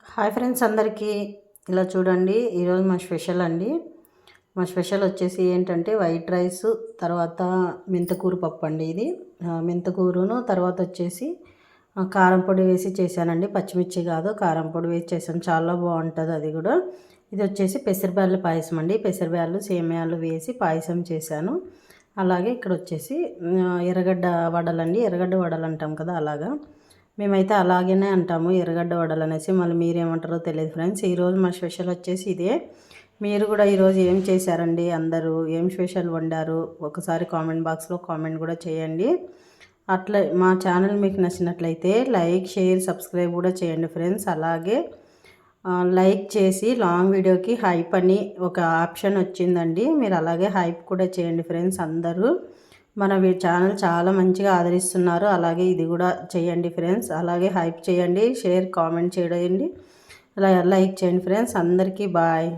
Hi friends అందరికీ. ఇలా చూడండి, ఈరోజు మా స్పెషల్ అండి. మా స్పెషల్ వచ్చేసి ఏంటంటే వైట్ రైస్, తర్వాత మెంతకూర పప్పు అండి. ఇది మెంతకూరును తర్వాత వచ్చేసి కారం పొడి వేసి చేశానండి. పచ్చిమిర్చి కాదు, కారం పొడి వేసి చేశాను. చాలా బాగుంటుంది అది కూడా. ఇది వచ్చేసి పెసరబ్యాళ్ళ పాయసం అండి. పెసరబ్యాళ్ళు సేమ్యాలు వేసి పాయసం చేశాను. అలాగే ఇక్కడ వచ్చేసి ఎర్రగడ్డ వడలండి. ఎర్రగడ్డ వడలు అంటాం కదా, అలాగా మేమైతే అలాగనే అంటాము, ఎర్రగడ్డ వడలు అనేసి. మళ్ళీ మీరేమంటారో తెలియదు ఫ్రెండ్స్. ఈరోజు మా స్పెషల్ వచ్చేసి ఇదే. మీరు కూడా ఈరోజు ఏం చేశారండి? అందరూ ఏం స్పెషల్ వండారు? ఒకసారి కామెంట్ బాక్స్లో కామెంట్ కూడా చేయండి. అట్లా మా ఛానల్ మీకు నచ్చినట్లయితే లైక్, షేర్, సబ్స్క్రైబ్ కూడా చేయండి ఫ్రెండ్స్. అలాగే లైక్ చేసి లాంగ్ వీడియోకి హైప్ అని ఒక ఆప్షన్ వచ్చిందండి, మీరు అలాగే హైప్ కూడా చేయండి ఫ్రెండ్స్. అందరూ మన ఛానల్ చాలా మంచిగా ఆదరిస్తున్నారు. అలాగే ఇది కూడా చేయండి ఫ్రెండ్స్. అలాగే హైప్ చేయండి, షేర్, కామెంట్ చేయండి, లైక్ చేయండి ఫ్రెండ్స్. అందరికీ బాయ్.